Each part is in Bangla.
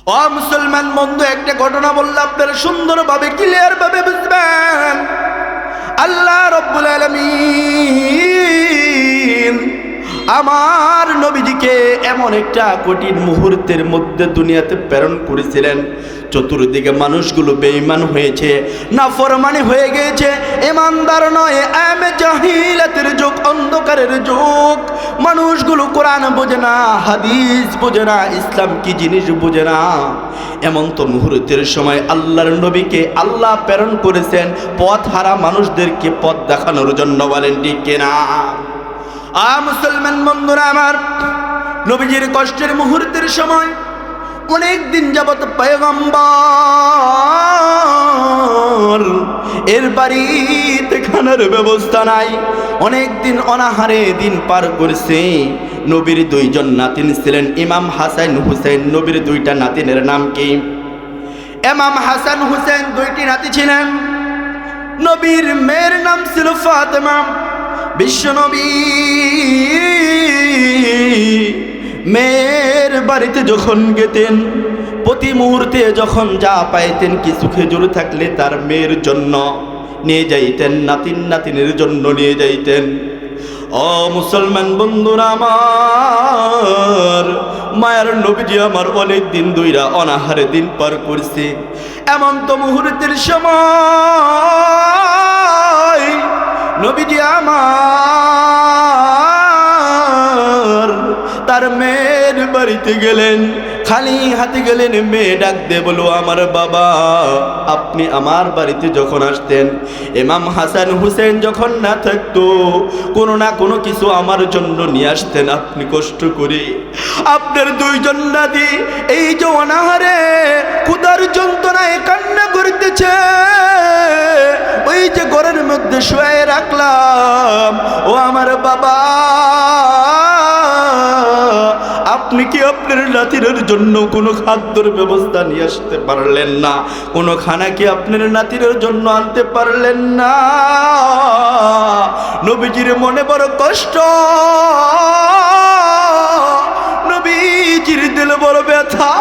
ও মুসলমান বন্ধু, একটা ঘটনা বললে আপনারা সুন্দরভাবে ক্লিয়ার ভাবে বুঝবেন। আল্লাহ রাব্বুল আলামিন আমার নবীজিকে এমন একটা কঠিন মুহূর্তের মধ্যে দুনিয়াতে প্রেরণ করেছিলেন, চতুর্দিকে মানুষগুলো বেঈমান হয়েছে, নাফরমানি হয়ে গেছে, ইমানদার নয়, জাহিলাতের যুগ, অন্ধকারের যুগ। মানুষগুলো কোরআন বোঝে না, হাদিস বোঝে না, ইসলাম কি জিনিস বোঝে না। এমন তো মুহূর্তের সময় আল্লাহর নবীকে আল্লাহ প্রেরণ করেছেন পথ হারা মানুষদেরকে পথ দেখানোর জন্য। বলেন ঠিক কিনা? মুসলমান বন্ধুরা আমার, নবীজির কষ্টের মুহূর্তের সময় অনেক দিন যাবত পয়গম্বর এর বাড়িতে খানার ব্যবস্থা নাই, অনেক দিন অনাহারে দিন পার করছে। নবীর দুইজন নাতিন ছিলেন, ইমাম হাসান হুসেন। নবীর দুইটা নাতিনের নাম কি? ইমাম হাসান হুসেন দুইটি নাতি ছিলেন। নবীর মেয়ের নাম ছিল ফাতেমা। বিশ্বনবী মেয়ের বাড়িতে যখন গেতেন, প্রতি মুহূর্তে যখন যা পাইতেন, কিছু খেজুর থাকলে তার মেয়ের জন্য নিয়ে যাইতেন, নাতিন নাতিনের জন্য নিয়ে যাইতেন। ও মুসলমান বন্ধুরা আমার, মায়ের নবীজি আমার অনেক দিন দুইরা অনাহারে দিন পার করছে। এমন তো মুহূর্তের সময় নবীজি আমার তার মেয়ের বাড়িতে গেলেন, খালি হাতে গেলেন। মেয়ে ডাক দে বলো, আমার বাবা, আপনি আমার বাড়িতে যখন আসতেন, ইমাম হাসান হুসেন যখন না থাকতো, কোনো না কোনো কিছু আমার জন্য নিয়ে আসতেন আপনি কষ্ট করে। আপনার দুইজন নাতি এই যে অনাহারে ক্ষুধার যন্ত্রণায় কান্না করতেছে, ওই যে ঘরের মধ্যে শুয়ে রাখলাম, ও আমার বাবা, আপনি কি আপনার নাতিরের জন্য কোনো খাদ্যের ব্যবস্থা নিয়ে আসতে পারলেন না? কোনো খানা কি আপনার নাতিরের জন্য আনতে পারলেন না? নবীজির মনে বড় কষ্ট, নবীজির দিলে বড় ব্যথা।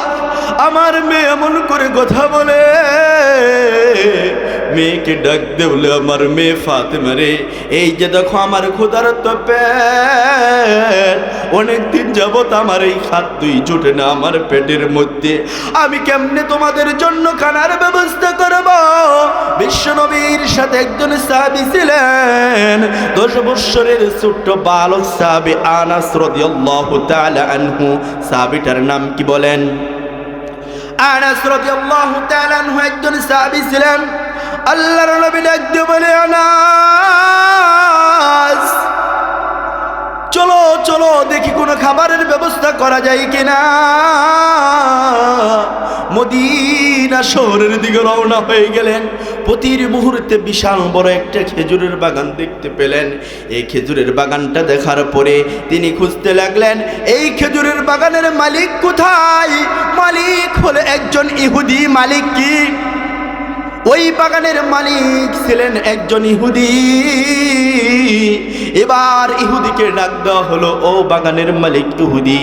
আমার মেয়ে এমন করে কথা বলে, মেয়েকে ডাক দে বলে, আমার মেয়ে ফাতেমা রে, এই যে দেখো আমার ক্ষুধার্ত পেট, অনেকদিন যাবত আমার এই খাদ্যই জুটে না আমার পেটের মধ্যে, আমি কেমনে তোমাদের জন্য খানার ব্যবস্থা করব? বিশ্বনবীর সাথে একজন সাহাবী ছিলেন, 10 বছরের ছোট্ট বালক সাহাবী আনাস রাদিয়াল্লাহু তাআলা আনহু। সাহাবীটার নাম কি বলেন? আনাস রাদিয়াল্লাহু তাআলা আনহু একজন সাহাবী ছিলেন। আল্লাহর নবী ডাকতে বলে, আনাস, চলো চলো দেখি কোনো খাবারের ব্যবস্থা করা যায় কিনা। মদিনা শহরের দিকে রওনা হয়ে গেলেন। প্রতির মুহূর্তে বিশাল বড় একটা খেজুরের বাগান দেখতে পেলেন। এই খেজুরের বাগানটা দেখার পরে তিনি খুঁজতে লাগলেন, এই খেজুরের বাগানের মালিক কোথায়? মালিক হলো একজন ইহুদি। মালিক কি? ওই বাগানের মালিক ছিলেন একজন ইহুদি। এবার ইহুদিকে ডাক দেওয়া হলো, ও বাগানের মালিক ইহুদি,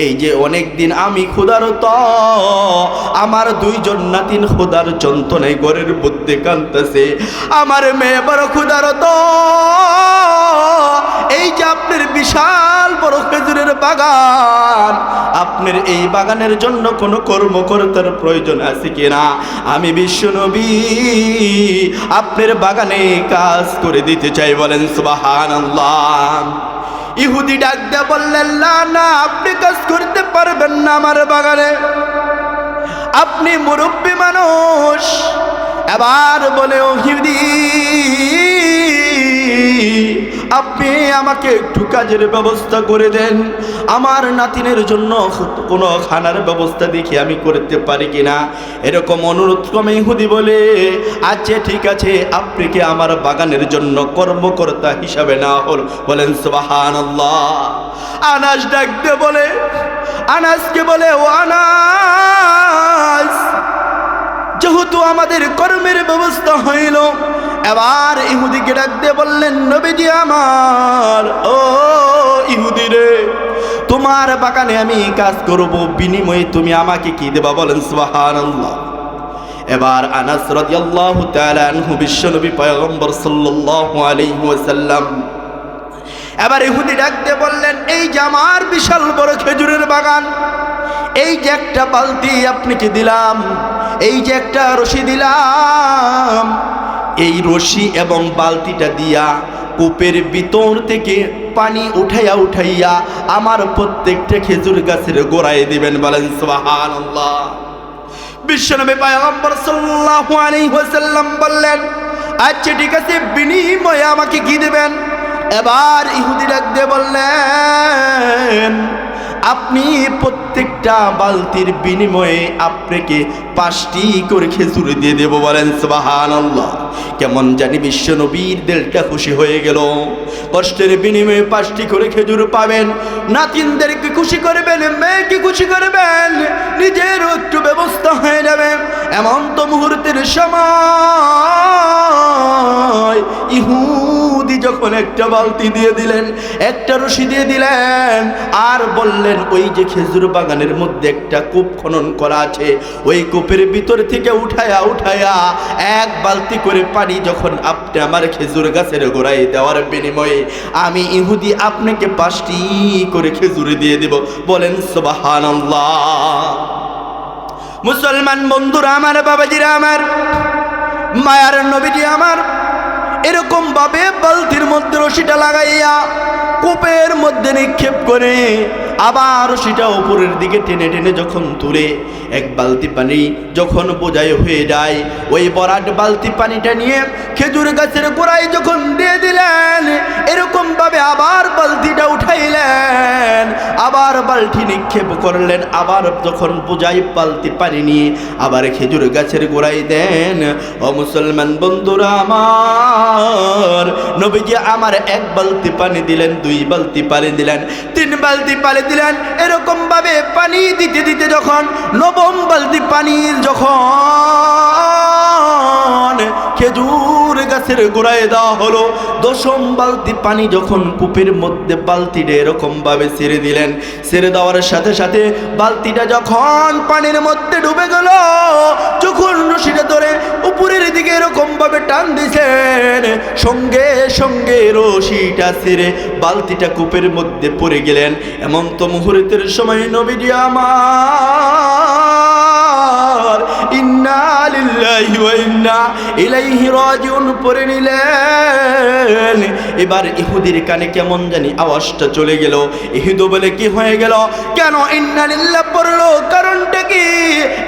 এই যে অনেক দিন আমি ক্ষুধার্ত, আমার দুইজন নাতিন ক্ষুধার যন্ত্রণায় ঘরের মধ্যে কাঁদতেছে, আমার মেয়ে বড় ক্ষুধার্ত, এই যে আপনার বিশাল বড় খেজুরের বাগান, আপনার এই বাগানের জন্য কোনো কর্মকর্তার প্রয়োজন আছে কিনা? আমি বিশ্বনবী আপনার বাগানে কাজ করে দিতে চাই। বলেন সুবহানাল্লাহ। ইহুদি ডাক দিয়ে বললেন, না না, আপনি কাজ করতে পারবেন না আমার বাগানে, আপনি মুরব্বী মানুষ। এবার বলে, ও ইহুদি, আপনি আমাকে একটু কাজের ব্যবস্থা করে দেন, আমার নাতিনের জন্য কোনো খানার ব্যবস্থা দেখি আমি করতে পারি কিনা। এরকম অনুরোধ ক্রমে ইহুদি বলে, আচ্ছা ঠিক আছে, আপনি কি আমার বাগানের জন্য কর্মকর্তা হিসাবে না হল? বলেন সুবহানাল্লাহ। আনাস ডাকতে বলে, আনাসকে বলে, ও আনাস, যেহেতু আমাদের কর্মের ব্যবস্থা হইল, এবার ইহুদিকে ডাক দিয়ে বললেন, নবীজি আমার, ও ইহুদি রে, তোমার বাগানে আমি কাজ করব, বিনিময়ে তুমি আমাকে কি দেবা? বলেন সুবহানাল্লাহ। এবার আনাস রাদিয়াল্লাহু তাআলা আনহু বিশ্বনবী পয়গম্বর সাল্লাল্লাহু আলাইহি ওয়াসাল্লাম এবার ইহুদি ডাকতে বললেন, এই যে আমার বিশাল বড় খেজুরের বাগান, এই যে একটা বালতি আপনাকে দিলাম, এই যে একটা রশি দিলাম, এই রশি এবং বালতিটা দিয়া কূপের ভিতর থেকে পানি উঠাইয়া আমার প্রত্যেকটা খেজুর গাছের গোড়ায় দিবেন। বলেন সুবহানাল্লাহ। বিশ্বনবী পয়গম্বর সাল্লাল্লাহু আলাইহি ওয়াসাল্লাম বললেন, আচ্ছা ঠিক আছে, বিনিময়ে আমাকে কি দেবেন? এবার ইহুদি ডাক দিয়ে বললেন, আপনি প্রত্যেকটা বালতির বিনিময়ে আপনাকে 5টি করে খেজুর দিয়ে দেব। বলেন সুবহানাল্লাহ। কেমন জানি বিশ্বনবীর দিলটা খুশি হয়ে গেল। কষ্টের বিনিময়ে 5টি করে খেজুর পাবেন, নাতিনদেরকে খুশি করবেন, মেয়েকে খুশি করবেন, নিজেরও একটু ব্যবস্থা হয়ে যাবে। এমন তো মুহূর্তের সময় ইহুদি যখন একটা বালতি দিয়ে দিলেন, একটা রশি দিয়ে দিলেন, আর বললেন, ওই যে খেজুর বাগানের মধ্যে একটা কূপ খনন করা আছে, ওই কূপের ভিতর থেকে উঠায়া এক বালতি করে পানি যখন আপনি আমার খেজুর গাছের গোড়ায় দেওয়ার বিনিময়ে আমি ইহুদি আপনাকে 5টি করে খেজুর দিয়ে দেব। বলেন সুবহানাল্লাহ। মুসলমান বন্ধুরা আমার, বাবাজিরা আমার, মায়ার নবীজি আমার, এরকম ভাবে বালতির মধ্যে রশিটা লাগাইয়া কূপের মধ্যে নিক্ষেপ করে আবার রশিটা উপরের দিকে টেনে টেনে যখন তুলে এক বালতি পানি যখন বোঝাই হয়ে যায়, ওই বরাট বালতি পানিটা নিয়ে খেজুর গাছের গোড়ায় যখন দিয়ে দিলেন, এরকম ভাবে আবার বালতিটা উঠাইলেন, আবার বালতি নিক্ষেপ করলেন, আবার যখন বোঝাই বালতি পানি নিয়ে আবার খেজুর গাছের গোড়ায় দেন। ও মুসলমান বন্ধুরা আমার, নবীজি আমার 1 বালতি পানি দিলেন, 2 বালতি পানি দিলেন, 3 বালতি পানি দিলেন। এরকম ভাবে পানি দিতে দিতে যখন 9ম বালতি পানি যখন খেজুর গাছের গোড়ায় দেওয়া হলো, 10ম বালতি পানি যখন কূপের মধ্যে বালতিটা এরকম ভাবে ছেড়ে দিলেন, ছেড়ে দেওয়ার সাথে সাথে বালতিটা যখন পানির মধ্যে ডুবে গেল, যখন রশিটা ধরে উপরের দিকে এরকম ভাবে টান দিছেন, সঙ্গে সঙ্গে রশিটা ছেড়ে বালতিটা কূপের মধ্যে পড়ে গেলেন। এমন তো মুহূর্তের সময় নবীজি আমার ইন্না লিল্লাহি ওয়া ইন্না ইলাইহি রাজিউন পড়ে নিলেন। এবার ইহুদির কানে কেমন জানি আওয়াজটা চলে গেল। ইহুদি বলে, কি হয়ে গেল? কেন ইন্না লিল্লাহ পড়লো? কারণটা কি?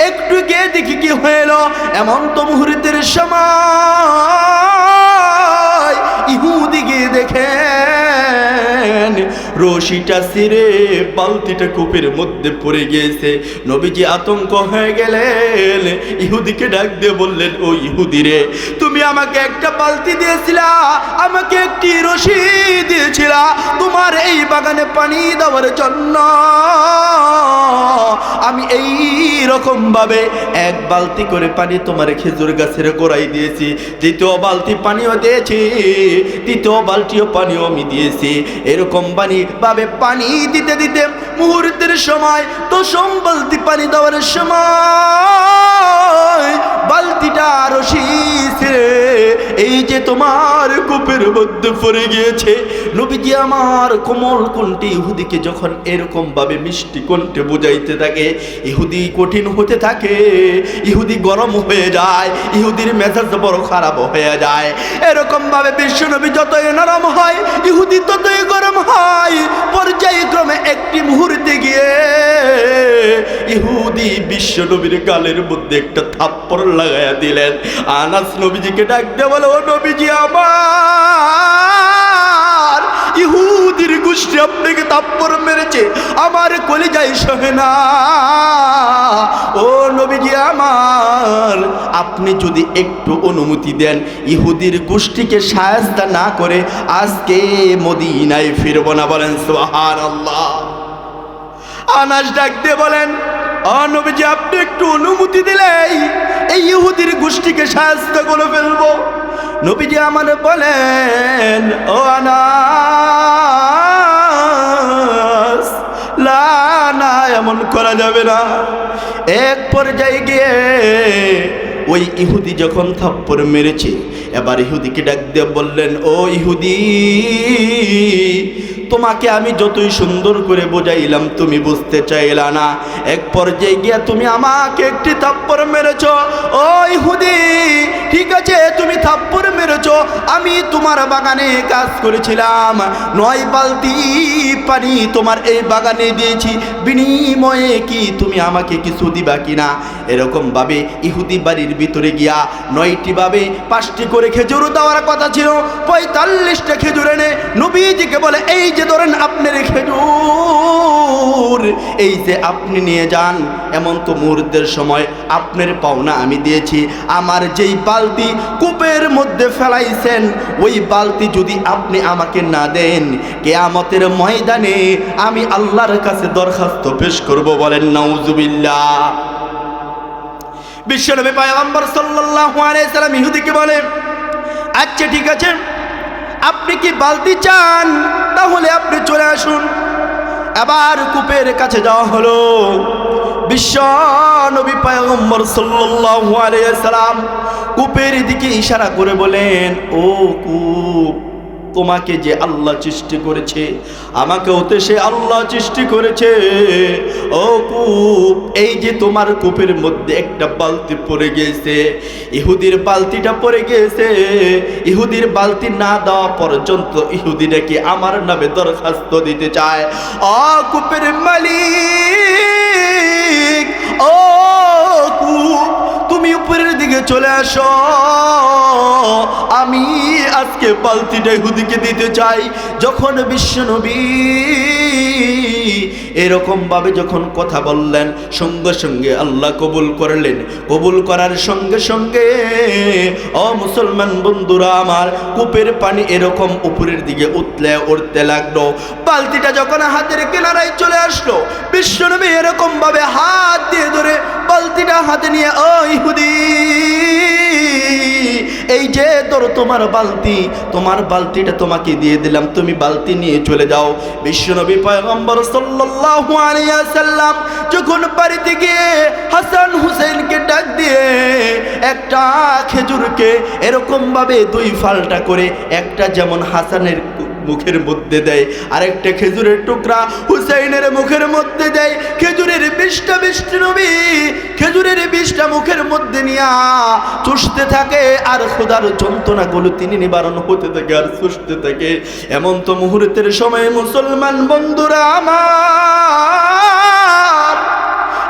একটু গিয়ে দেখি কি হইল। এমন তো মুহূর্তের সময় ইহুদি গিয়ে দেখেন রশিটা ছিঁড়ে বালতিটা কূপের মধ্যে পড়ে গিয়েছে। নবীজি আতঙ্ক হয়ে গেলেন, ইহুদিকে ডাক দিয়ে বললেন, ও ইহুদি রে, তুমি আমাকে একটা বালতি দিয়েছিলা, আমাকে একটি রশি দিয়েছিলা তোমার এই বাগানে পানি দেওয়ার জন্য। আমি এই রকম ভাবে 1 বালতি করে পানি তোমার খেজুর গাছের গোড়ায় দিয়েছি, 2য় বালতি পানিও দিয়েছি, 3য় বালতিও পানিও আমি দিয়েছি। এরকম ভাবে পানি দিতে দিতে মুহূর্তের সময় 10ম বালতি পানি দেওয়ার সময় বালতিটা রশি ছিঁড়ে এই যে তোমার কূপের মধ্যে পড়ে গিয়েছে। নবীজি আমার কোমল কণ্ঠে ইহুদিকে যখন এরকম ভাবে মিষ্টি কণ্ঠে বুঝাইতে থাকে, ইহুদি কঠিন হতে থাকে, ইহুদি গরম হয়ে যায়, ইহুদির মেজাজ বড় খারাপ হয়ে যায়। এরকম ভাবে বিশ্বনবী যতই নরম হয়, ইহুদি ততই গরম হয়। পর্যায়ক্রমে একটি মুহূর্তে গিয়ে ইহুদি বিশ্বনবীর গালের মধ্যে একটা থাপ্পড় লাগাইয়া দিলেন। আনাস নবীজিকে ডাক দিয়ে বলে, ও নবীজি আমার, ইহুদির গোষ্ঠী আপনাকে থাপ্পড় মেরেছে, আমার কলিজায় সহে না। ও নবীজি আমার, আপনি যদি একটু অনুমতি দেন, ইহুদির গোষ্ঠীকে শায়েস্তা না করে আজকে মদিনায় ফিরব না। বলেন সুবহানাল্লাহ। আনাস ডাক দিয়ে বলেন, ও নবীজি, আপনি একটু অনুমতি দিলেই এই ইহুদির গোষ্ঠীকে শায়েস্তা করে ফেলবো। নবীজি আমার বলেন, ও আনাস, লা এমন করা যাবে না। এক পর্যায়ে গিয়ে ওই ইহুদি যখন থাপ্পড় মেরেছে, এবার ইহুদিকে ডাক দিয়ে বললেন, ও ইহুদি, তোমাকে আমি যতই সুন্দর করে বোঝাইলাম তুমি বুঝতে চাইলা না। এক পর্যায়ে গিয়া তুমি আমাকে একটি থাপ্পড় মেরেছ। ও ইহুদি, ঠিক আছে তুমি থাপ্পড় মেরেছ, আমি তোমার বাগানে কাজ করেছিলাম, 9 বালতি পানি তোমার এই বাগানে দিয়েছি, বিনিময়ে কি তুমি আমাকে কিছু দিবা কিনা? এরকম ভাবে ইহুদি বাড়ির ভিতরে গিয়া 9টি ভাবে 5টি করে খেজুর দেওয়ার কথা ছিল, 45টা খেজুর এনে নবীজিকে বলে, এই যে ধরেন আপনার খেজুর, এই যে আপনি নিয়ে যান। এমন তো মুহূর্তের সময় আপনার পাওনা আমি দিয়েছি, আমার যেই বালতি কূপের মধ্যে ফেলাইছেন ওই বালতি যদি আপনি আমাকে না দেন, কিয়ামতের ময়দানে আমি আল্লাহর কাছে দরখাস্ত পেশ করব। বলেন নাউজুবিল্লাহ। বিশ্বনবী পয়গম্বর সাল্লাল্লাহু আলাইহি সাল্লাম ইহুদিকে বলে, আচ্ছা ঠিক আছে, আপনি কি বালতি চান, তাহলে আপনি চলে আসুন। আবার কূপের কাছে যাওয়া হলো। বিশ্বনবী পয়গম্বর সাল্লাল্লাহু আলাইহি সাল্লাম কূপের দিকে ইশারা করে বলেন, ও কূপ, তোমাকে যে আল্লাহ সৃষ্টি করেছে, আমাকেও তো সে আল্লাহ সৃষ্টি করেছে। ও কূপ, এই যে তোমার কূপের মধ্যে একটা বালতি পড়ে গিয়েছে, ইহুদির বালতিটা পড়ে গিয়েছে, ইহুদির বালতি না দেওয়া পর্যন্ত ইহুদি নাকি আমার নামে দরখাস্ত দিতে চায়। ও কূপের মালিক, ও কূপ, তুমি উপরের দিকে চলে আসো, আমি আজকে বালতিটা ইহুদিকে দিতে চাই। যখন বিশ্বনবী এরকম ভাবে যখন কথা বললেন, সঙ্গে সঙ্গে আল্লাহ কবুল করলেন। কবুল করার সঙ্গে সঙ্গে ও মুসলমান বন্ধুরা আমার, কূপের পানি এরকম উপরের দিকে উঠতে লাগলো। বালতিটা যখন হাতের কিনারায় চলে আসলো, বিশ্বনবী এরকম ভাবে হাত দিয়ে ধরে বালতিটা হাতে নিয়ে, ও ইহুদি, এই যে ধরো তোমার বালতি, তোমার বালতিটা তোমাকে দিয়ে দিলাম, তুমি বালতি নিয়ে চলে যাও। বিশ্বনবী পয়গম্বর সাল্লাল্লাহু আলাইহি ওয়াসাল্লাম যখন বাড়িতে গিয়ে হাসান হুসাইনকে ডাক দিয়ে একটা খেজুরকে এরকম ভাবে 2 ফালটা করে, একটা যেমন হাসানের মুখের মধ্যে দেয়, আরেকটা খেজুরের টুকরা হুসাইনের মুখের মধ্যে দেয়। খেজুরের 20টা নবী খেজুরের 20টা মুখের মধ্যে নিয়া চুষতে থাকে, আর খোদার যন্ত্রণাগুলো তিনি নিবারণ হতে থাকে আর চুষতে থাকে। এমন তো মুহূর্তের সময় মুসলমান বন্ধুরা আমার,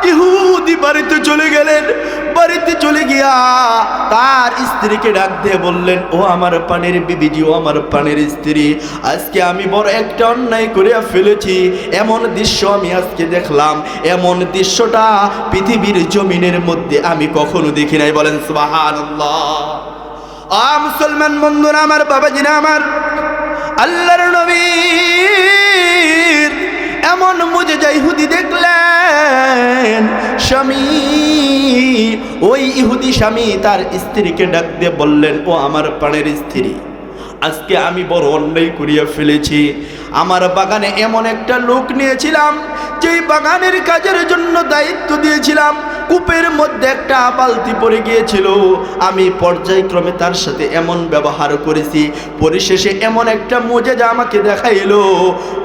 ইহুদি বাড়িতে চলে গেলেন। বাড়িতে চলে গিয়া তার স্ত্রীকে ডাক দিয়ে বললেন, ও আমার পানের বিবিজি, ও আমার পানের স্ত্রী, আজকে আমি বড় একটা অন্যায় করে ফেলেছি। এমন দৃশ্য আমি আজকে দেখলাম, এমন দৃশ্যটা পৃথিবীর জমিনের মধ্যে আমি কখনো দেখি নাই। বলেন সুবহানাল্লাহ। মুসলমান বন্ধুরা আমার, বাবাজিরা আমার, আল্লাহর নবীর এমন মুজিজা ইহুদি দেখলেন। স্বামী, ওই ইহুদি স্বামী তার স্ত্রীকে ডাক দিয়ে বললেন, ও আমার প্রাণের স্ত্রী, আজকে আমি বড় অন্যায় করিয়া ফেলেছি। আমার বাগানে এমন একটা লোক নিয়েছিলাম, যেই বাগানের কাজের জন্য দায়িত্ব দিয়েছিলাম, কূপের মধ্যে একটা বালতি পড়ে গিয়েছিল, আমি পর্যায়ক্রমে তার সাথে এমন ব্যবহার করেছি, পরিশেষে এমন একটা মুজিজা আমাকে দেখাইলো,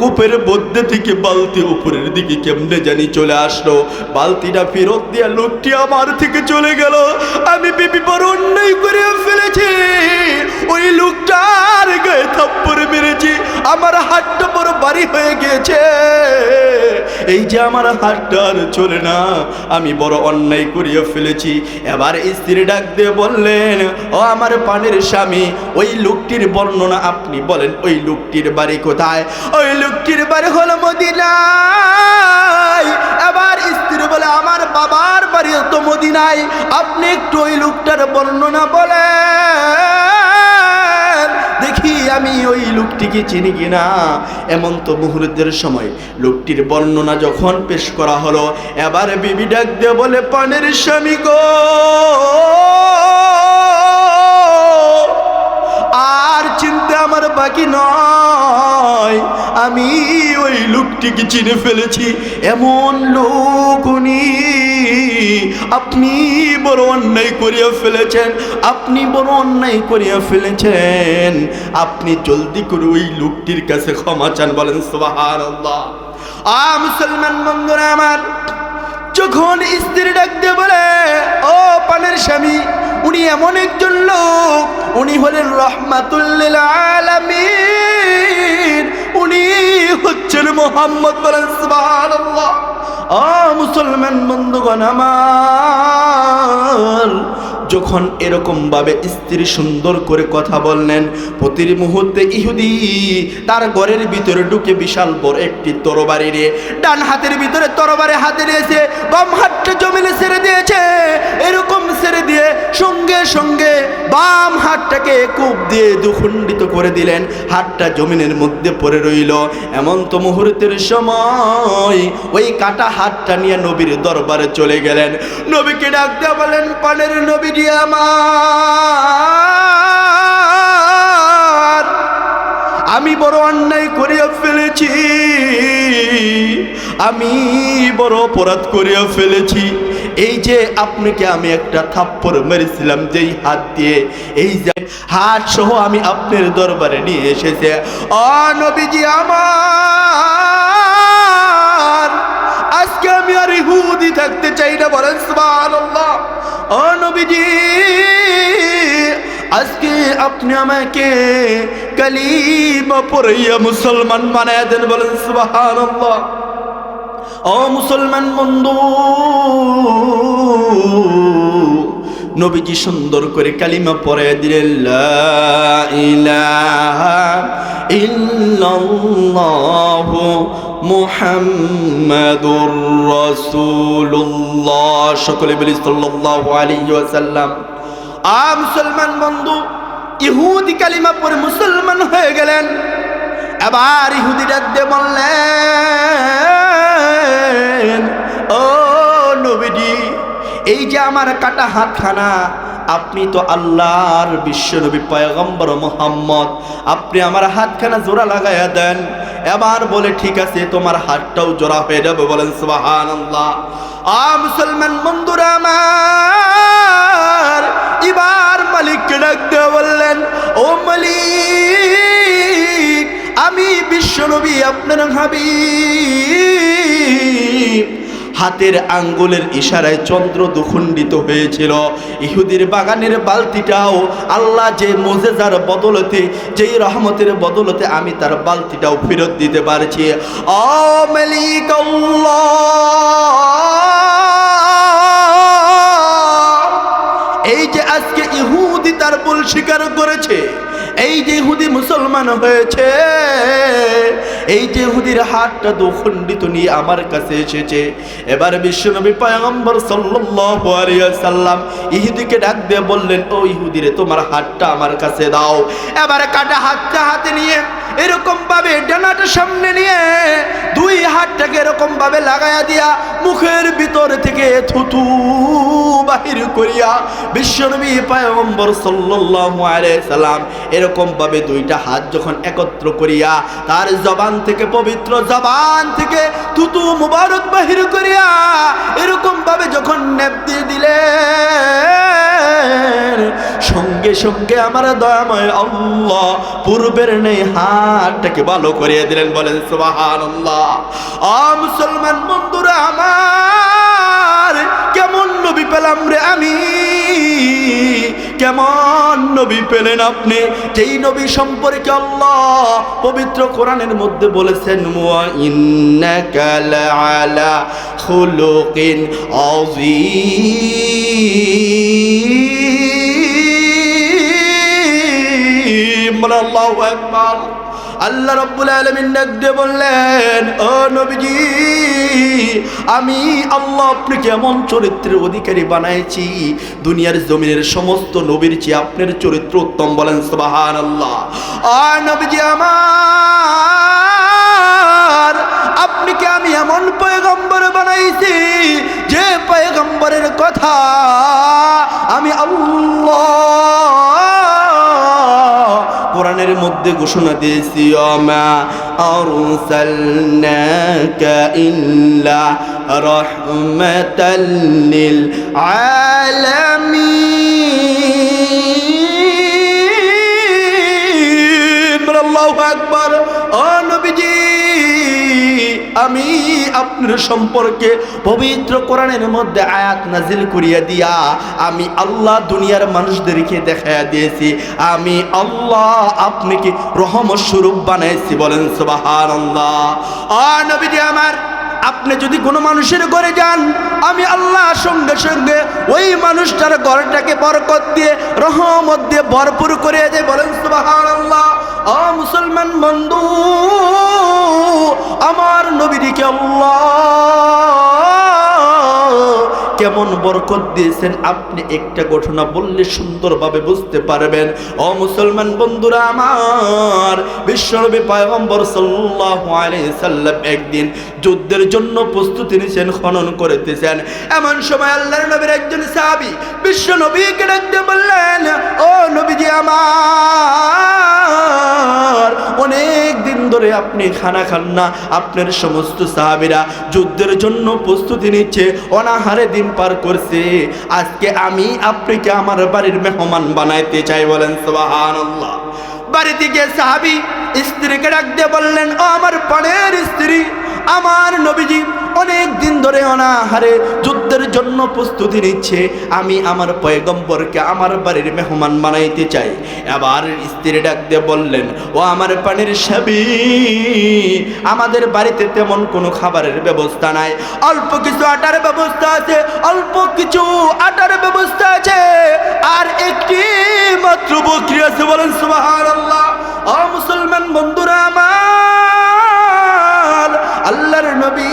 কূপের মধ্যে থেকে বালতি উপরের দিকে কেমনে জানি চলে আসলো, বালতিটা ফেরত দিয়া লোকটি আমার থেকে চলে গেল। আমি বিবি বড় অন্যায় করে ফেলেছি, ওই লোকটার গায়ে থাপ্পড় মেরেছি, আমার হাতটা বড় ভারী হয়ে গিয়েছে, এই যে আমার হাতটা আর চলে না, আমি বড় অন্যায় করিয়া ফেলেছি। এবার স্ত্রী ডাক দিয়ে বললেন, ও আমার পানের স্বামী, ওই লোকটির বর্ণনা আপনি বলেন, ওই লোকটির বাড়ি কোথায়? ওই লোকটির বাড়ি হলো মদিনায়। এবার স্ত্রী বলে, আমার বাবার বাড়ি তো মদিনায়, আপনি একটু ওই লোকটার বর্ণনা বলেন, দেখি আমি ওই লোকটিকে চিনি কিনা। এমন তো মুহূর্তের সময় লোকটির বর্ণনা যখন পেশ করা হলো, এবার বিবি ডাক দিয়ে বলে, পানের স্বামী গো, আর চিনতে আমার আমার বাকি নয়, আমি ওই লোকটিকে চিনে ফেলেছি। এমন লোক উনি, আপনি বড় অন্যায় করিয়া ফেলেছেন, আপনি বড় অন্যায় করিয়া ফেলেছেন, আপনি জলদি করে ওই লোকটির কাছে ক্ষমা চান। বলেন সুবহানাল্লাহ। মুসলমান বন্ধুরা আমার, যখন স্ত্রী ডাক দিয়ে বলে, ও পানের স্বামী, উনি এমন একজন লোক, উনি হলেন রাহমাতুল লিল আলামিন, উনি হচ্ছেন মুহাম্মদ। বলেন সুবহানাল্লাহ। মুসলমান বন্ধুগণ আমার, যখন এরকম ভাবে স্ত্রী সুন্দর করে কথা বললেন, প্রতি মুহূর্তে ইহুদি তার ঘরের ভিতরে ঢুকে বিশাল বড় একটি তরবারি নিয়ে, ডান হাতের ভিতরে তরবারি হাতে নিয়েছে, বাম হাতটা জমিনে ছেড়ে দিয়েছে। এরকম ছেড়ে দিয়ে সঙ্গে সঙ্গে বাম হাতটাকে কূপ দিয়ে দুখণ্ডিত করে দিলেন, হাতটা জমিনের মধ্যে পড়ে রইল। এমন তো মুহূর্তের সময় ওই কাটা হাতটা নিয়ে নবীর দরবারে চলে গেলেন। নবীকে ডাক দিয়ে বলেন, পানের নবী আমার, আমি বড় অন্যায় করিয়া ফেলেছি, আমি বড় অপরাধ করিয়া ফেলেছি। এই যে আপনাকে আমি একটা থাপ্পড় মেরেছিলাম যেই হাত দিয়ে, এই যে হাত সহ আমি আপনার দরবারে নিয়ে এসেছে। নবীজি আমার, আজকে আমি আর ইহুদি থাকতে চাই না। বলেন সুবহানাল্লাহ। নবীজি, আজকে আপনি আমাকে কালিমা পড়াইয়া মুসলমান বানায় দেন। বলেন সুবহানাল্লাহ। মুসলমান বন্ধু, নবীজি সুন্দর করে কালিমা পড়াইয়া দিলেন, লা ইলাহা ইল্লাল্লাহু মুহাম্মাদুর রাসূলুল্লাহ। সকলে বলি সাল্লাল্লাহু আলাইহি ওয়াসাল্লাম। মুসলমান বন্ধু, ইহুদি কালিমা পড়ে মুসলমান হয়ে গেলেন। এবার ইহুদি ডাক দিয়ে বললেন, ও নবীজি, এই যে আমার কাটা হাতখানা, আপনি তো আল্লাহর বিশ্বনবী পয়গম্বর মুহাম্মদ, আপনি আমার হাতখানা জোড়া লাগাইয়া দেন। এবার বলে, ঠিক আছে, তোমার হাতটাও জোড়া হয়ে যাবে। বলেন সুবহানাল্লাহ। মুসলমান বন্ধুরা আমার, এবার মালিককে ডাক দিয়ে বললেন, ও মালিক, আমি বিশ্বনবী আপনার হাবিব। হাতের আঙ্গুলের ইশারায় চন্দ্র দুখণ্ডিত হয়েছিল। ইহুদির বাগানের বালতিটাও আল্লাহ যে মুজিজার বদলতে, যেই রহমতের বদলতে আমি তার বালতিটাও ফেরত দিতে পারছি। মালিক আল্লাহ, এই যে আজকে ইহুদি তার ভুল স্বীকার করেছে, এই যে ইহুদি মুসলমান হয়েছে, এই যে ইহুদির হাতটা দুখণ্ডিত নিয়ে আমার কাছে এসেছে, এবার বিশ্বনবী পয়গম্বর সাল্লাল্লাহু আলাইহি ওয়াসাল্লাম ইহুদিকে ডাক দিয়ে বললেন, ও ইহুদিরে, তোমার হাতটা আমার কাছে দাও। এবার কাটা হাতটা হাতে নিয়ে এরকম ভাবে ডানাটা সামনে নিয়ে দুই হাতটাকে এরকম ভাবে লাগাইয়া দিয়া মুখের ভিতর থেকে থুতু বাহির করিয়া বিশ্বনবী পয়গম্বর সাল্লাল্লাহু আলাইহি সাল্লাম এরকম ভাবে দুইটা হাত যখন একত্র করিয়া তার জবান থেকে, পবিত্র জবান থেকে থুতু মুবারক বাহির করিয়া এরকম ভাবে যখন নেপ দিয়ে দিলেন, সঙ্গে সঙ্গে আমার দয়াময় আল্লাহ পূর্বের নেই হাতটাকে ভালো করিয়ে দিলেন। বলেন সুবহানাল্লাহ। মুসলমান বন্ধুরা আমার, কেমন নবী পেলাম রে আমি, কেমন নবী পেলেন আপনি, যেই নবী সম্পর্কে আল্লাহ পবিত্র কোরআনের মধ্যে বলেছেন, ওয়া ইন্নাকা লাআলা খুলুকিন আযীম। আল্লাহু আকবার। আল্লাহ রাব্বুল আলামিন ডাক দিয়ে বললেন, ও নবীজি, আমি আল্লাহ আপনাকে এমন চরিত্রের অধিকারী বানাইছি, দুনিয়ার জমিনের সমস্ত নবীর চেয়ে আপনার চরিত্র উত্তম। বলেন সুবহানাল্লাহ। নবীজি আমার, আপনাকে আমি এমন পয়গম্বর বানাইছি যে পয়গম্বরের কথা আমি আল্লাহ কোরআনের মধ্যে মধ্যে ঘোষণা দিয়েছি ওমা আরসালনাকা ইল্লা রাহমাতাল লিল আলামিন। আল্লাহু আকবার। ও নবীজি, আমি আপনার সম্পর্কে পবিত্র কোরআনের মধ্যে আয়াত নাজিল করিয়া দিয়া আমি আল্লাহ দুনিয়ার মানুষদেরকে দেখাইয়া দিয়েছি আমি আল্লাহ আপনাকে রহমত স্বরূপ বানাইছি। বলেন সুবহানাল্লাহ। ও নবীজি আমার, আপনি যদি কোনো মানুষের ঘরে যান, আমি আল্লাহ সঙ্গে সঙ্গে ওই মানুষটার ঘরটাকে বরকত দিয়ে রহমত দিয়ে ভরপুর করে দেয়। বলেন সুবহানাল্লাহ। ও মুসলমান বন্ধু, আমার নবীকে আল্লাহ কেমন বরকত দিয়েছেন আপনি একটা ঘটনা বললে সুন্দরভাবে বুঝতে পারবেন। ও মুসলমান বন্ধুরা আমার, বিশ্বনবী পয়গম্বর সাল্লাল্লাহু আলাইহি সাল্লাম একদিন যুদ্ধের জন্য প্রস্তুতি নিছেন, খনন করতেছেন। এমন সময় আল্লাহর নবীর একজন সাহাবী বিশ্বনবীকে ডাকতে বললেন, ও নবীজি আমার, অনেক দিন ধরে আপনি খানা খান না, আপনার সমস্ত সাহাবীরা যুদ্ধের জন্য প্রস্তুতি নিচ্ছে, অনাহারে দিন পার করছে, আজকে আমি আপনাকে আমার বাড়ির মেহমান বানাইতে চাই। বলেন সুবহানাল্লাহ। বাড়িতে গিয়ে সাহাবী স্ত্রীকে ডাক দিয়ে বললেন, ও আমার প্রাণের স্ত্রী, আমার নবীজি অনেক দিন ধরে অনাহারে যুদ্ধের জন্য প্রস্তুতি নিচ্ছে, আমি আমার পয়গম্বরকে আমার বাড়ির মেহমান বানাইতে চাই। এবার স্ত্রী ডাক দিয়ে বললেন, ও আমার প্রাণের স্বামী, আমাদের বাড়িতে তেমন কোনো খাবারের ব্যবস্থা নাই, অল্প কিছু আটার ব্যবস্থা আছে, অল্প কিছু আটার ব্যবস্থা আছে, আর একটি মাত্র বকরি আছে। বলেন সুবহানাল্লাহ। ও মুসলমান বন্ধুরা আমার, আল্লাহর নবী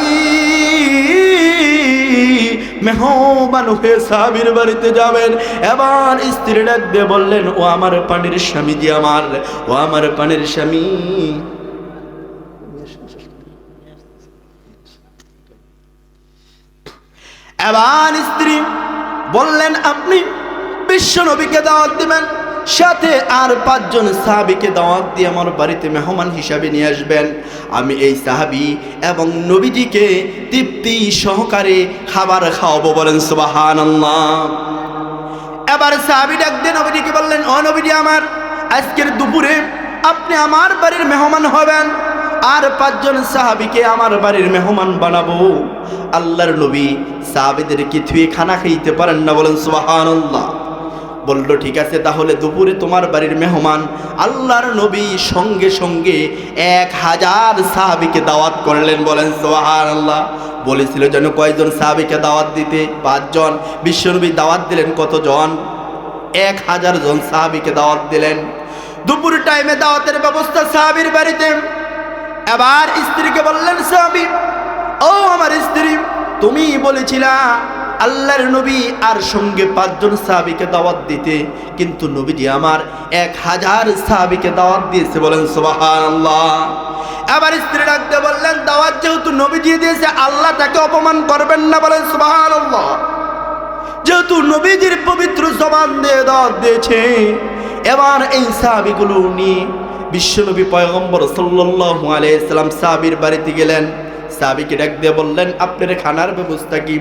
মেহমান হয়ে সাহাবীর বাড়িতে যাবেন। এবার স্ত্রী ডাক দিয়ে বললেন, ও আমার প্রাণের স্বামী জি আমার, ও আমার প্রাণের স্বামী, এবার স্ত্রী বললেন, আপনি বিশ্ব নবীকে দাওয়াত দিবেন, সাথে আর 5 জন সাহাবীকে দাওয়াত দিয়ে আমার বাড়িতে মেহমান হিসাবে নিয়ে আসবেন। আমি এই সাহাবী এবং নবীজিকে তৃপ্তি সহকারে খাবার খাওয়াবো। বলেন সুবহানাল্লাহ। এবার সাহাবী ডাক দিয়ে নবীজিকে বললেন, ও নবীজি আমার, আজকের দুপুরে আপনি আমার বাড়ির মেহমান হবেন, আর 5 জন সাহাবীকে আমার বাড়ির মেহমান বানাবো। আল্লাহর নবী সাহাবীদেরকে থুয়ে খানা খাইতে পারেন না। বলেন সুবহানাল্লাহ। বলল, ঠিক আছে, তাহলে দুপুরে তোমার বাড়ির মেহমান। আল্লাহর নবী সঙ্গে সঙ্গে 1000 সাহাবীকে দাওয়াত করলেন। বলেন সুবহানাল্লাহ। বলেছিল যেন কয়জন সাহাবীকে দাওয়াত দিতে? 5 জন। বিশ্বনবী দাওয়াত দিলেন কতজন? 1000 জন সাহাবীকে দাওয়াত দিলেন। দুপুর টাইমে দাওয়াতের ব্যবস্থা সাহাবীর বাড়িতে। এবার স্ত্রীকে বললেন, সাহাবী, ও আমার স্ত্রী, তুমি বলেছিলা আল্লাহর নবী আর সঙ্গে 5 জন সাহাবীকে দাওয়াত দিতে, কিন্তু নবীজি আমার 1000 সাহাবীকে দাওয়াত দিয়েছে। বলেন সুবহানাল্লাহ। এবার স্ত্রী ডাকতে বললেন, দাওয়াত যেহেতু নবীজি দিয়েছে, আল্লাহ তাকে অপমান করবেন না। বলেন সুবহানাল্লাহ। যেহেতু নবীজির পবিত্র জবান দিয়ে দাওয়াত দিয়েছে, এবার এই সাহাবীগুলো নিয়ে বিশ্বনবী পয়গম্বর সাল্লাল্লাহু আলাইহি সাল্লাম সাহাবীর বাড়িতে গেলেন। সাহাবীকে ডাক দিয়ে বললেন, আপনার খানার ব্যবস্থা কি?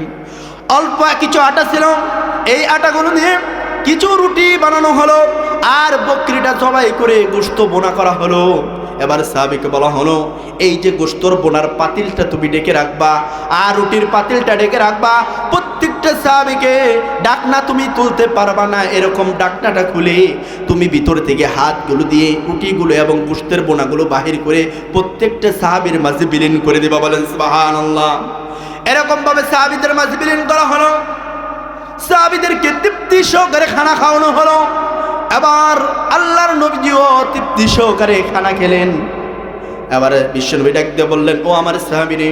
অল্প কিছু আটা ছিল, এই আটাগুলো দিয়ে কিছু রুটি বানানো হলো, আর বকরিটা জবাই করে গোশত বোনা করা হলো। এবার সাহাবীকে বলা হলো, এই যে গোশতর বোনার পাতিলটা তুমি ডেকে রাখবা, আর রুটির পাতিলটা ডেকে রাখবা। প্রত্যেকটা সাহাবীকে ডাকনা তুমি তুলতে পারবা না, এরকম ডাকনাটা খুলে তুমি ভিতর থেকে হাতগুলো দিয়ে রুটিগুলো এবং গোশতের বোনাগুলো বাহির করে প্রত্যেকটা সাহাবীর মাঝে বিলীন করে দিবা। বলেন সুবহানাল্লাহ। এরকম ভাবে সাহাবীদের মাঝে বিলীন করা হলো, সাহাবীদেরকে তৃপ্তি সহকারে খানা খাওয়ানো হলো। এবার আল্লাহর নবীজিও তৃপ্তি সহকারে খানা খেলেন। এবার বিশ্বনবী ডাক দিয়ে বললেন, ও আমার সাহাবীরে,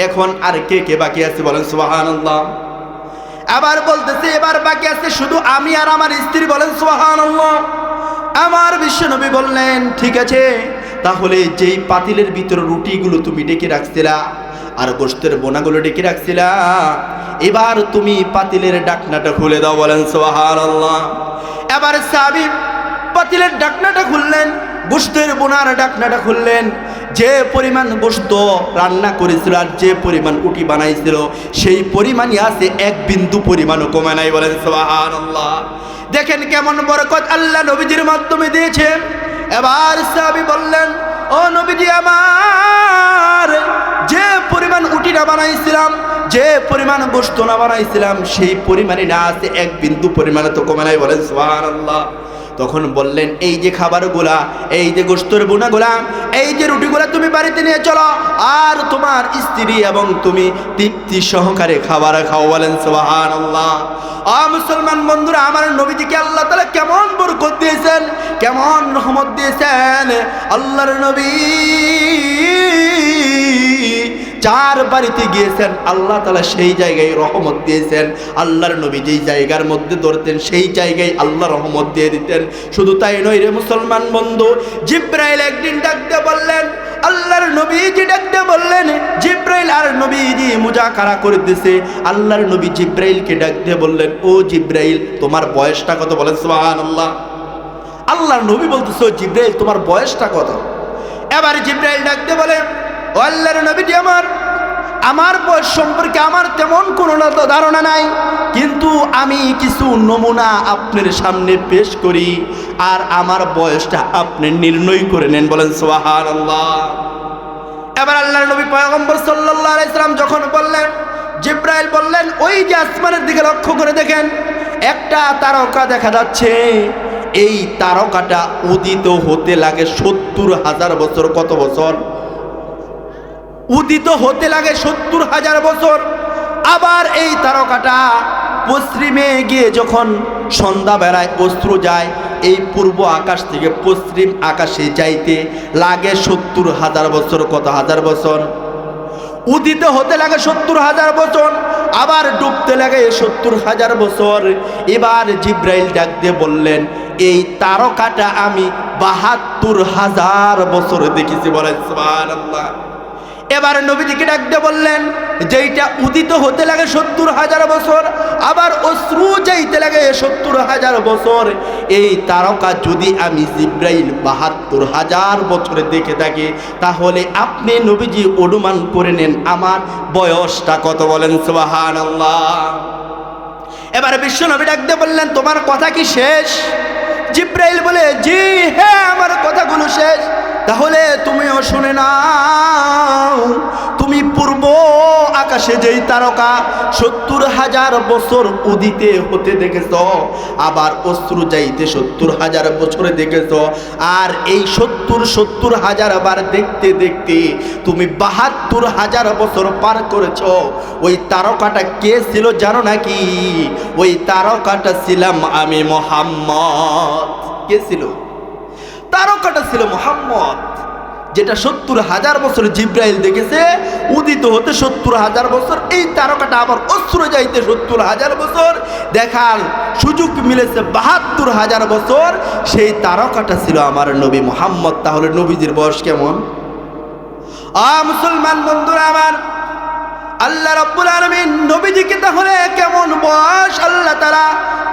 এখন আর কে কে বাকি আছে? বলেন সুবহানাল্লাহ। আবার বলতেছে, এবার বাকি আছে শুধু আমি আর আমার স্ত্রী। বলেন সুবহানাল্লাহ। আমার বিশ্বনবী বললেন, ঠিক আছে, তাহলে যেই পাতিলের ভিতরে রুটিগুলো তুমি ডেকে রাখছিলা আর গোশতের বোনাগুলো ডেকে রাখছিলা, এবার তুমি পাতিলের ঢাকনাটা খুলে দাও। বলেন সুবহানাল্লাহ। এবার সাহাবী পাতিলের ঢাকনাটা খুললেন, গোশতের বোনার ঢাকনাটা খুললেন। যে পরিমাণ গোশত রান্না করেছিল আর যে পরিমাণ উটি বানাইছিল সেই পরিমাণই আছে, এক বিন্দু পরিমাণও কমে নাই। বলেন সুবহানাল্লাহ। দেখেন কেমন বরকত আল্লাহ নবীজির মাধ্যমে দিয়েছে। এবার সাহাবী বললেন, ও নবীজি আমার, যে পরিমাণ উটি না বানাইছিলাম, যে পরিমাণ গোশত না বানাইছিলাম সেই পরিমাণে না আছে, এক বিন্দু পরিমাণে তো কমে নাই। বলেন সুবহানাল্লাহ। তখন বললেন, এই যে খাবারগুলা, এই যে গোশতের বোনাগুলা, এই যে রুটিগুলা তুমি বাড়িতে নিয়ে চলো, আর তোমার স্ত্রী এবং তুমি তৃপ্তি সহকারে খাবার খাও। বলেন সুবহানাল্লাহ। মুসলমান বন্ধুরা, আমার নবীজিকে আল্লাহ তাআলা কেমন বরকত দিয়েছেন, কেমন রহমত দিয়েছেন। আল্লাহর নবী যার বাড়িতে গিয়েছেন আল্লাহ তাআলা সেই জায়গায় রহমত দিয়েছেন। আল্লাহর নবী যেই জায়গার মধ্যে ধরতেন সেই জায়গায় আল্লাহ রহমত দিয়ে দিতেন। শুধু তাই নয় রে মুসলমান বন্ধু, জিব্রাইল একদিন ডাকতে বললেন, আল্লাহর নবীজি ডাকতে বললেন, জিব্রাইল আর নবীজি মুজাকারা করে দিছে। আল্লাহর নবী জিব্রাইলকে ডাকতে বললেন, ও জিব্রাইল, তোমার বয়সটা কত? বলেন সুবহানাল্লাহ। আল্লাহর নবী বলতেছে, ও জিব্রাইল, তোমার বয়সটা কত? এবার জিব্রাইল ডাকতে বলে, ও আল্লাহর নবীজি, আমার বয়স সম্পর্কে আমার তেমন কোনো ধারণা নাই, কিন্তু আমি কিছু নমুনা আপনার সামনে পেশ করি আর আমার বয়সটা আপনি নির্ণয় করে নেন। বলেন সুবহানাল্লাহ। এবার আল্লাহর নবী পয়গম্বর সাল্লাল্লাহু আলাইহি সাল্লাম যখন বললেন, জিব্রাইল বললেন, ওই যে আসমানের দিকে লক্ষ্য করে দেখেন, একটা তারকা দেখা যাচ্ছে। এই তারকাটা উদিত হতে লাগে 70,000 বছর। কত বছর? উদিত হতে লাগে 70,000 বছর। আবার এই তারকাটা পশ্চিমে গিয়ে যখন সন্ধ্যা বেলায় অস্ত্র যায়, এই পূর্ব আকাশ থেকে পশ্চিম আকাশে যাইতে লাগে 70,000 বছর। কত হাজার বছর? উদিত হতে লাগে 70,000 বছর, আবার ডুবতে লাগে 70,000 বছর। এবার জিব্রাইল ডাক দিয়ে বললেন, এই তারকাটা আমি 72,000 বছর দেখেছি। বলেন সুবহানাল্লাহ। এবার নবীজিকে ডাক দিয়ে বললেন, যেইটা উদিত হতে লাগে 70,000 বছর, আবার অশ্রু যাইতে লাগে 70,000 বছর, এই তারকা যদি আমি জিব্রাইল 72,000 বছরে দেখে থাকি, তাহলে আপনি নবীজি অনুমান করে নেন আমার বয়সটা কত। বলেন সুবহানাল্লাহ। এবার বিশ্ব নবী ডাক দিয়ে বললেন, তোমার কথা কি শেষ? জিব্রাইল বলে, জি হ্যাঁ, আমার কথাগুলো শেষ। তাহলে তুমিও শুনে নাও, তুমি পূর্ব আকাশে যেই তারকা 70,000 বছর উদিতে হতে দেখেছ, আবার অশ্রু যাইতে 70,000 বছরে দেখেছ, আর এই 70,000 বার দেখতে দেখতে তুমি 72,000 বছর পার করেছ। ওই তারকাটা কে ছিল জানো নাকি? ওই তারকাটা ছিলাম আমি, মুহাম্মদ। কে ছিল? তারকাটা ছিল মুহাম্মদ, যেটা 70,000 বছর জিব্রাইল দেখেছে উদিত হতে 70,000 বছর। এই তারকাটা আবার অস্ত্র যাইতে 70,000 বছর দেখার সুযোগ মিলেছে 72,000 বছর। সেই তারকাটা ছিল আমার নবী মুহাম্মদ। তাহলে নবীজির বয়স কেমন? মুসলমান বন্ধুরা আমার, আল্লাহ রাব্বুল আলামিন নবীজিকে তাহলে কেমন বয়স আল্লাহ তাআলা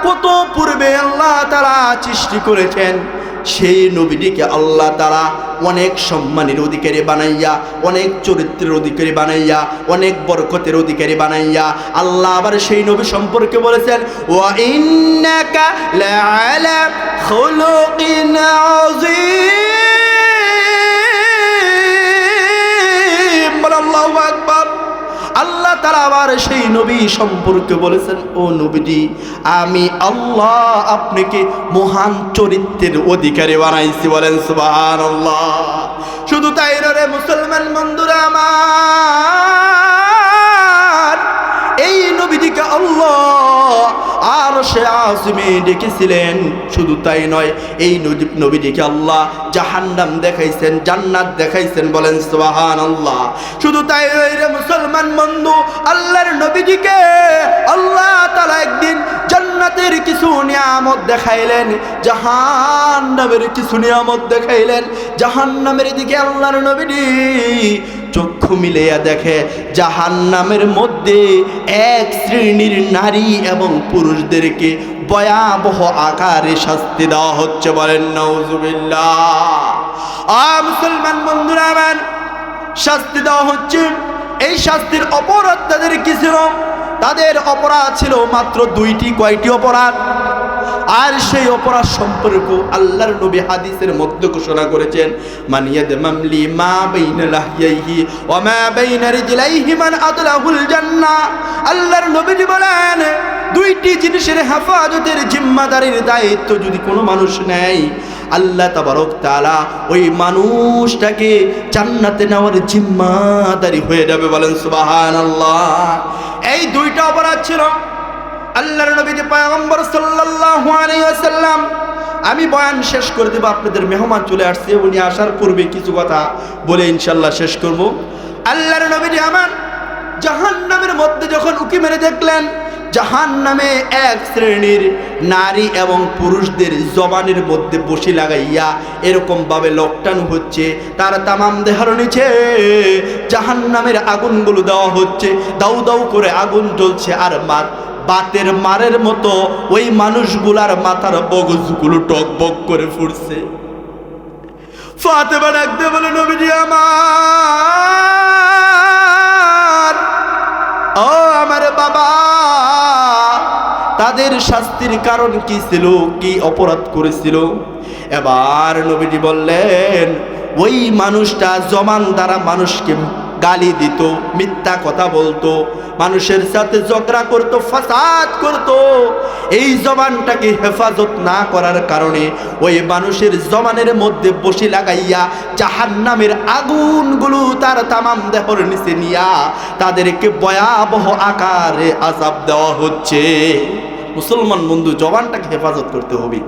কত পূর্বে আল্লাহ তাআলা সৃষ্টি করেছেন, সেই নবীটিকে আল্লাহ তাআলা অনেক সম্মানের অধিকারী বানাইয়া, অনেক চরিত্রের অধিকারী বানাইয়া, অনেক বরকতের অধিকারী বানাইয়া আল্লাহ আবার সেই নবী সম্পর্কে বলেছেন, ওয়া ইন্নাকা লাআলা খুলুকিন আযীম। আল্লাহু আকবার। আল্লাহ তাআলা আবার সেই নবী সম্পর্কে বলেছেন, ও নবীজি, আমি আল্লাহ আপনাকে মহান চরিত্রের অধিকারী বানাইছি। বলেন সুবহানাল্লাহ। শুধু তাই নয় মুসলমান বন্ধুরা আমার, এই নবীজিকে আল্লাহ আরশে আজিমে ডেকেছিলেন। শুধু তাই নয়, এই নবীজিকে আল্লাহ জাহান্নাম দেখাইছেন, জান্নাত দেখাইছেন। বলেন সুবহানাল্লাহ। শুধু তাই নয় রে মুসলমান বন্ধু, আল্লাহর নবীজিকে আল্লাহ তাআলা একদিন জান্নাতের কিছু নিয়ামত নিয়ামত দেখাইলেন, জাহান্নামের কিছু নিয়ামত দেখাইলেন। জাহান্নামের দিকে আল্লাহর নবী চক্ষু মিলাইয়া দেখে জাহান্নামের মধ্যে এক শ্রেণীর নারী এবং পুরুষদেরকে ভয়াবহ আকারে শাস্তি দেওয়া হচ্ছে। বলেন নাউজুবিল্লাহ। মুসলমান বন্ধুরা আমার, শাস্তি দেওয়া হচ্ছে। এই শাস্তির অপরাধ তাদের কি ছিল? তাদের অপরাধ ছিল মাত্র দুইটি। কয়টি অপরাধ? আর সেই অপরাধ সম্পর্ক আল্লাহর নবী হাদিসের মধ্যে ঘোষণা করেছেন, মান ইয়াদমামলি মা বাইনা লাহইহি ওয়া মা বাইনা রিজলাইহি মান আদলাহুল জান্নাহ। আল্লাহর নবী বলেন, দুইটি জিনিসের হেফাজতের জিম্মাদারির দায়িত্ব যদি কোনো মানুষ নেয়, আল্লাহ তাবারক তাআলা ওই মানুষটাকে জান্নাতে নেওয়ার জিম্মাদারি হয়ে যাবে। বলেন সুবহানাল্লাহ। এই দুইটা অপরাধ ছিল। আল্লাহর নবী পয়গম্বর সাল্লাল্লাহু আলাইহি ওয়াসাল্লাম, আমি বয়ান শেষ করে দেব, আপনাদের মেহমান চলে আসছে, উনি আসার পূর্বে কিছু কথা বলে ইনশাআল্লাহ শেষ করব। আল্লাহর নবী আমার জাহান্নামের মধ্যে যখন উকি মেরে দেখলেন জাহান্নামে এক শ্রেণীর নারী এবং পুরুষদের জবানের মধ্যে বসি লাগাইয়া এরকম ভাবে লকটানো হচ্ছে, তার তামাম দেহের নিচে জাহান্নামের আগুনগুলো দেওয়া হচ্ছে, দাউ দাউ করে আগুন জ্বলছে, আর বাতের মারের মতো ওই মানুষগুলার মাথার মগজগুলো টকবক করে ফুটছে। ফাতেমা ডাকতে বলে, নবীজি আমার, ও আমার বাবা, তাদের শাস্তির কারণ কি ছিল? কি অপরাধ করেছিল? এবার নবীজি বললেন, ওই মানুষটা জবান দ্বারা মানুষকে গালি দিত, মিথ্যা কথা বলতো, মানুষের সাথে ঝগড়া করত, ফাসাদ করত। এই জবানটাকে হেফাজত না করার কারণে ওই মানুষের জবানের মধ্যে বসি লাগাইয়া জাহান্নামের আগুনগুলো তার তামাম দেহর নিচে নিয়া তাদেরকে ভয়াবহ আকারে আযাব দেওয়া হচ্ছে। মুসলমান বন্ধু, জবানটাকে হেফাজত করতে হবে।